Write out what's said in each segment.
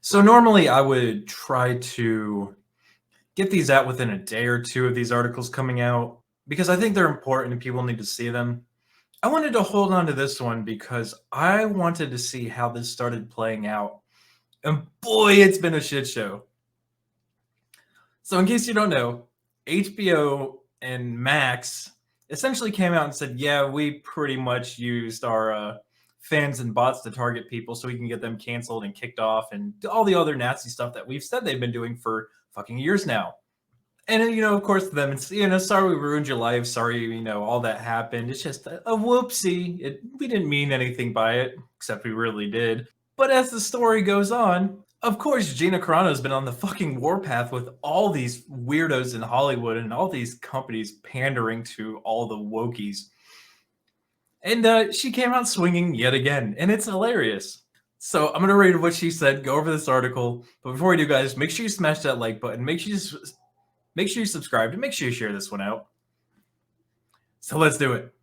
So normally I would try to get these out within a day or two of these articles coming out because I think they're important and people need to see them. I wanted to hold on to this one because I wanted to see how this started playing out. And boy, it's been a shit show. So in case you don't know, HBO and Max essentially came out and said, yeah, we pretty much used our fans and bots to target people so we can get them canceled and kicked off and all the other nasty stuff that we've said they've been doing for fucking years now. And of course, them, it's, sorry we ruined your life. Sorry, all that happened. It's just a whoopsie. We didn't mean anything by it, except we really did. But as the story goes on, of course, Gina Carano has been on the fucking warpath with all these weirdos in Hollywood and all these companies pandering to all the wokies. And she came out swinging yet again, and it's hilarious. So I'm going to read what she said, go over this article. But before we do, guys, make sure you smash that like button. Make sure you subscribe, and make sure you share this one out. So let's do it.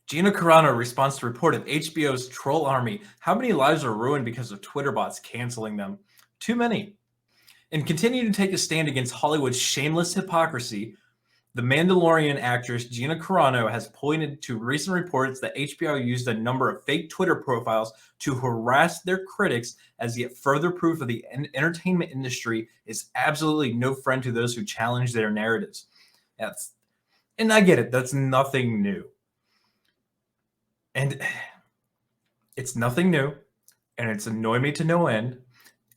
Gina Carano responds to report of HBO's troll army. How many lives are ruined because of Twitter bots canceling them? Too many. And continuing to take a stand against Hollywood's shameless hypocrisy, the Mandalorian actress Gina Carano has pointed to recent reports that HBO used a number of fake Twitter profiles to harass their critics as yet further proof of the entertainment industry is absolutely no friend to those who challenge their narratives. And I get it, that's nothing new. And it's nothing new, and it's annoyed me to no end.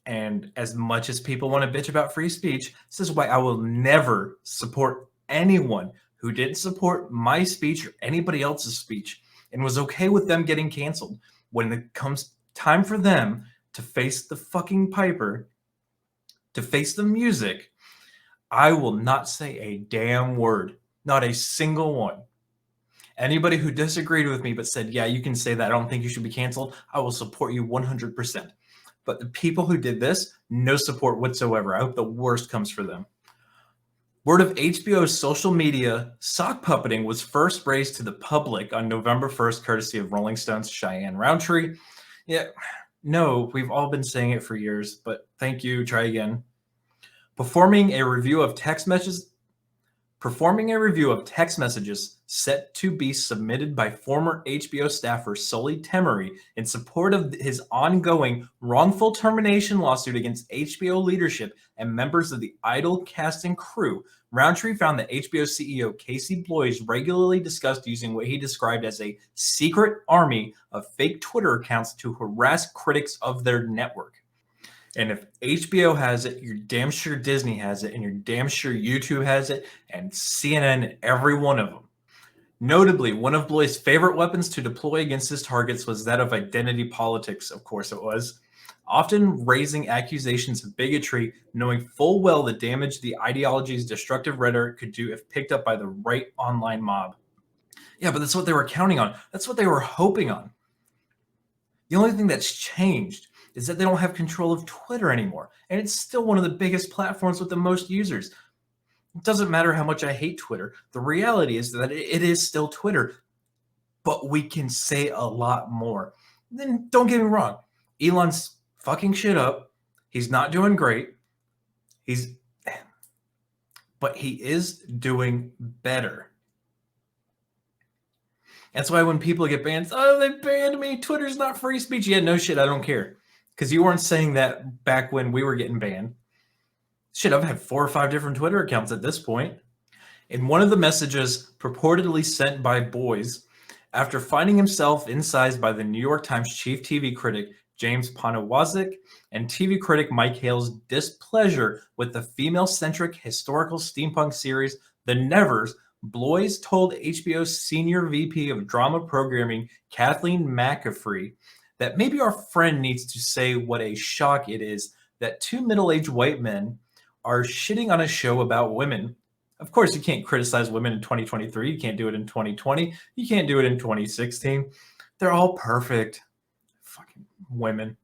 And as much as people want to bitch about free speech, this is why I will never support anyone who didn't support my speech or anybody else's speech and was okay with them getting canceled. When it comes time for them to face the fucking piper, to face the music, I will not say a damn word, not a single one. Anybody who disagreed with me but said, yeah, you can say that, I don't think you should be canceled, I will support you 100%. But the people who did this, no support whatsoever. I hope the worst comes for them. Word of HBO's social media sock puppeting was first raised to the public on November 1st, courtesy of Rolling Stone's Cheyenne Roundtree. Yeah, no, we've all been saying it for years, but thank you, try again. Performing a review of text messages set to be submitted by former HBO staffer Sully Temery in support of his ongoing wrongful termination lawsuit against HBO leadership and members of the Idol cast and crew. Roundtree found that HBO CEO Casey Bloys regularly discussed using what he described as a secret army of fake Twitter accounts to harass critics of their network. And if HBO has it, you're damn sure Disney has it, and you're damn sure YouTube has it, and CNN, every one of them. Notably, one of Bloy's favorite weapons to deploy against his targets was that of identity politics, of course it was, often raising accusations of bigotry, knowing full well the damage the ideology's destructive rhetoric could do if picked up by the right online mob. Yeah, but that's what they were counting on. That's what they were hoping on. The only thing that's changed is that they don't have control of Twitter anymore. And it's still one of the biggest platforms with the most users. It doesn't matter how much I hate Twitter. The reality is that it is still Twitter. But we can say a lot more. Then don't get me wrong. Elon's fucking shit up. He's not doing great. But he is doing better. That's why when people get banned, oh, they banned me. Twitter's not free speech. Yeah, no shit. I don't care. Because you weren't saying that back when we were getting banned. Shit, I've had 4 or 5 different Twitter accounts at this point. In one of the messages purportedly sent by Boys, after finding himself incised by the New York Times chief TV critic James Poniewozik and TV critic Mike Hale's displeasure with the female-centric historical steampunk series The Nevers, Bloys told HBO's senior VP of drama programming Kathleen McAfee that maybe our friend needs to say what a shock it is that 2 middle-aged white men are shitting on a show about women. Of course, you can't criticize women in 2023. You can't do it in 2020. You can't do it in 2016. They're all perfect. Fucking women.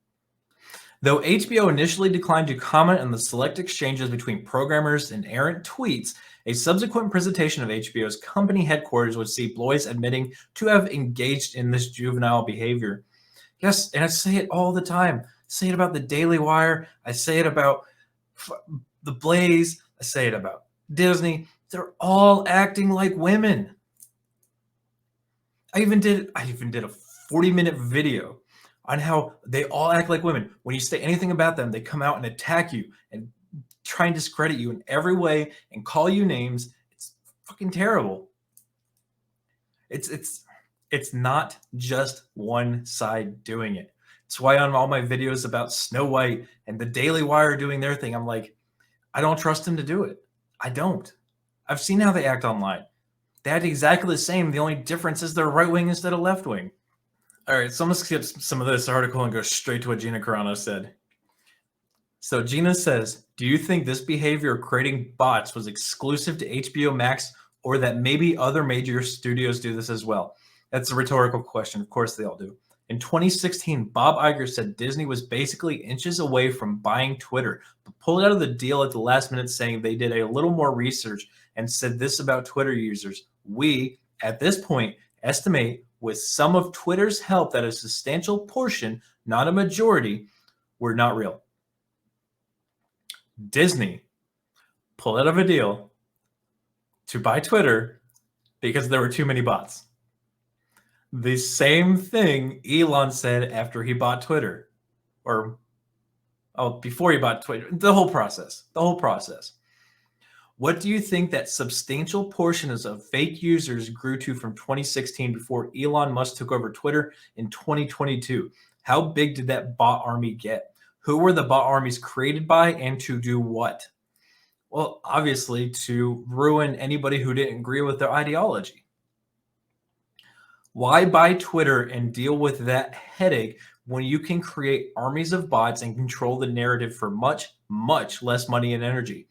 Though HBO initially declined to comment on the select exchanges between programmers and errant tweets, a subsequent presentation of HBO's company headquarters would see Bloys admitting to have engaged in this juvenile behavior. Yes, and I say it all the time. say it about the Daily Wire. I say it about the Blaze. I say it about Disney. They're all acting like women. I even did a 40-minute video on how they all act like women. When you say anything about them, they come out and attack you and try and discredit you in every way and call you names. It's fucking terrible. It's not just one side doing it. It's why on all my videos about Snow White and the Daily Wire doing their thing, I'm like, I don't trust them to do it. I don't. I've seen how they act online. They act exactly the same. The only difference is they're right wing instead of left wing. All right, so I'm going to skip some of this article and go straight to what Gina Carano said. So Gina says, do you think this behavior of creating bots was exclusive to HBO Max, or that maybe other major studios do this as well? That's a rhetorical question. Of course they all do. In 2016, Bob Iger said Disney was basically inches away from buying Twitter, but pulled out of the deal at the last minute, saying they did a little more research and said this about Twitter users. We, at this point, estimate with some of Twitter's help that a substantial portion, not a majority, were not real. Disney pulled out of a deal to buy Twitter because there were too many bots. The same thing Elon said after he bought Twitter, before he bought Twitter, the whole process. What do you think that substantial portions of fake users grew to from 2016 before Elon Musk took over Twitter in 2022? How big did that bot army get? Who were the bot armies created by, and to do what? Well, obviously to ruin anybody who didn't agree with their ideology. Why buy Twitter and deal with that headache when you can create armies of bots and control the narrative for much, much less money and energy?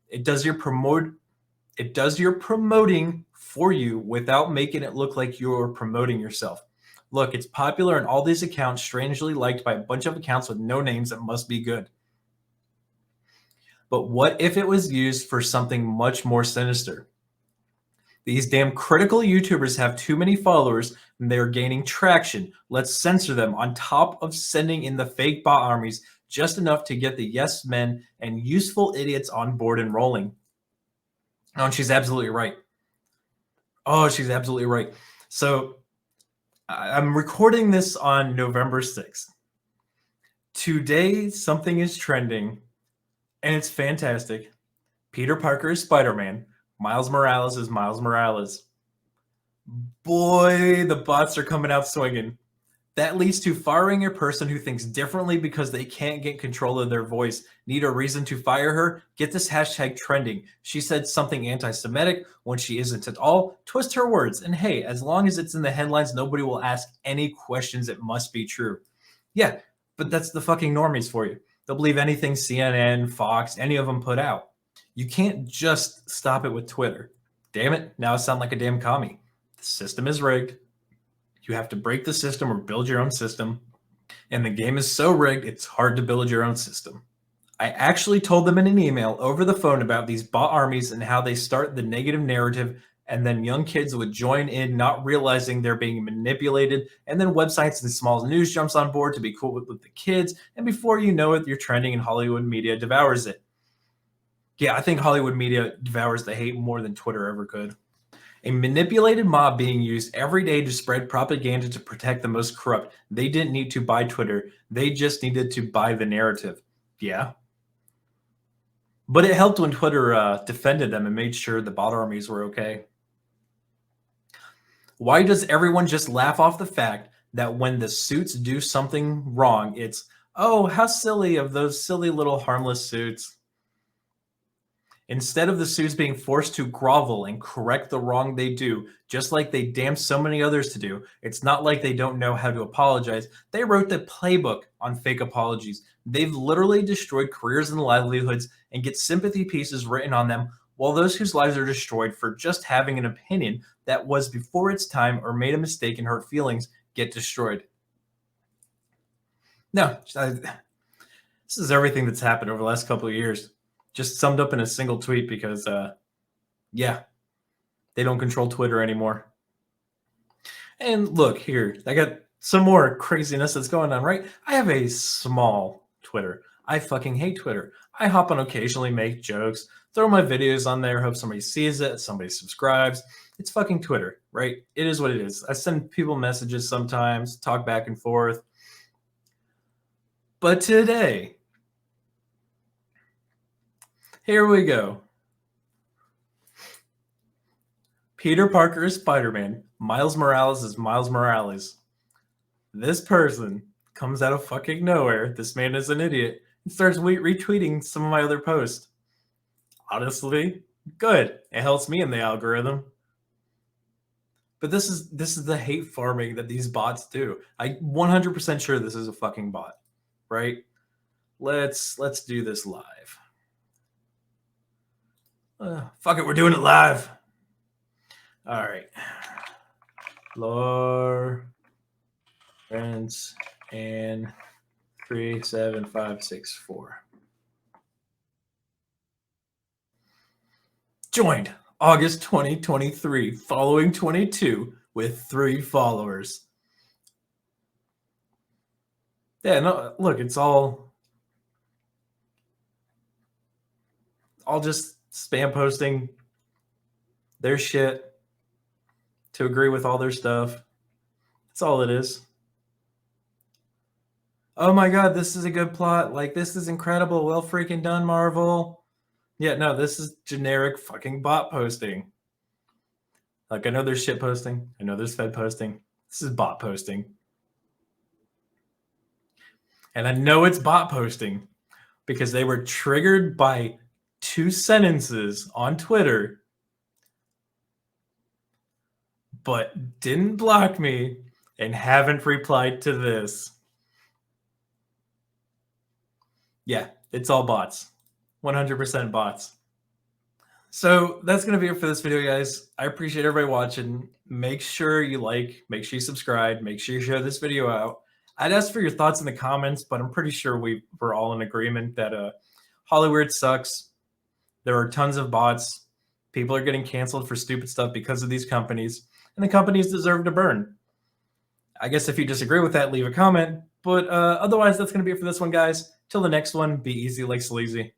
It does your promoting for you without making it look like you're promoting yourself. Look, it's popular in all these accounts, strangely liked by a bunch of accounts with no names that must be good. But what if it was used for something much more sinister? These damn critical YouTubers have too many followers and they're gaining traction. Let's censor them on top of sending in the fake bot armies, just enough to get the yes men and useful idiots on board and rolling. Oh, and she's absolutely right. So I'm recording this on November 6th. Today, something is trending, and it's fantastic. Peter Parker is Spider-Man. Miles Morales is Miles Morales. Boy, the bots are coming out swinging. That leads to firing a person who thinks differently because they can't get control of their voice. Need a reason to fire her? Get this hashtag trending. She said something anti-Semitic when she isn't at all. Twist her words. And hey, as long as it's in the headlines, nobody will ask any questions. It must be true. Yeah, but that's the fucking normies for you. They'll believe anything CNN, Fox, any of them put out. You can't just stop it with Twitter. Damn it, now I sound like a damn commie. The system is rigged. You have to break the system or build your own system. And the game is so rigged, it's hard to build your own system. I actually told them in an email over the phone about these bot armies and how they start the negative narrative, and then young kids would join in, not realizing they're being manipulated, and then websites and small news jumps on board to be cool with the kids, and before you know it, you're trending and Hollywood media devours it. Yeah, I think Hollywood media devours the hate more than Twitter ever could. A manipulated mob being used every day to spread propaganda to protect the most corrupt. They didn't need to buy Twitter. They just needed to buy the narrative. Yeah. But it helped when Twitter defended them and made sure the bot armies were okay. Why does everyone just laugh off the fact that when the suits do something wrong, it's, oh, how silly of those silly little harmless suits? Instead of the suits being forced to grovel and correct the wrong they do, just like they damn so many others to do, it's not like they don't know how to apologize. They wrote the playbook on fake apologies. They've literally destroyed careers and livelihoods and get sympathy pieces written on them, while those whose lives are destroyed for just having an opinion that was before its time or made a mistake and hurt feelings get destroyed. No, this is everything that's happened over the last couple of years. Just summed up in a single tweet because, yeah, they don't control Twitter anymore. And look here, I got some more craziness that's going on, right? I have a small Twitter. I fucking hate Twitter. I hop on occasionally, make jokes, throw my videos on there, hope somebody sees it, somebody subscribes. It's fucking Twitter, right? It is what it is. I send people messages sometimes, talk back and forth. But today, here we go. Peter Parker is Spider-Man. Miles Morales is Miles Morales. This person comes out of fucking nowhere. This man is an idiot and starts retweeting some of my other posts. Honestly, good. It helps me in the algorithm. But this is the hate farming that these bots do. I 100% sure this is a fucking bot, right? Let's do this live. Fuck it, we're doing it live. All right. Lawrence and 37564. Joined August 2023, following 22 with 3 followers. Yeah, no, look, it's all just spam posting their shit to agree with all their stuff. That's all it is. Oh my god, this is a good plot. Like, this is incredible. Well freaking done, Marvel. Yeah, no, this is generic fucking bot posting. Like, I know there's shit posting. I know there's Fed posting. This is bot posting. And I know it's bot posting because they were triggered by 2 sentences on Twitter, but didn't block me and haven't replied to this. Yeah, it's all bots. 100% bots. So that's going to be it for this video, guys. I appreciate everybody watching. Make sure you like, make sure you subscribe, make sure you share this video out. I'd ask for your thoughts in the comments, but I'm pretty sure we're all in agreement that Hollywood sucks. There are tons of bots. People are getting canceled for stupid stuff because of these companies, and the companies deserve to burn. I guess if you disagree with that, leave a comment. But otherwise, that's going to be it for this one, guys. Till the next one, be easy like sleazy.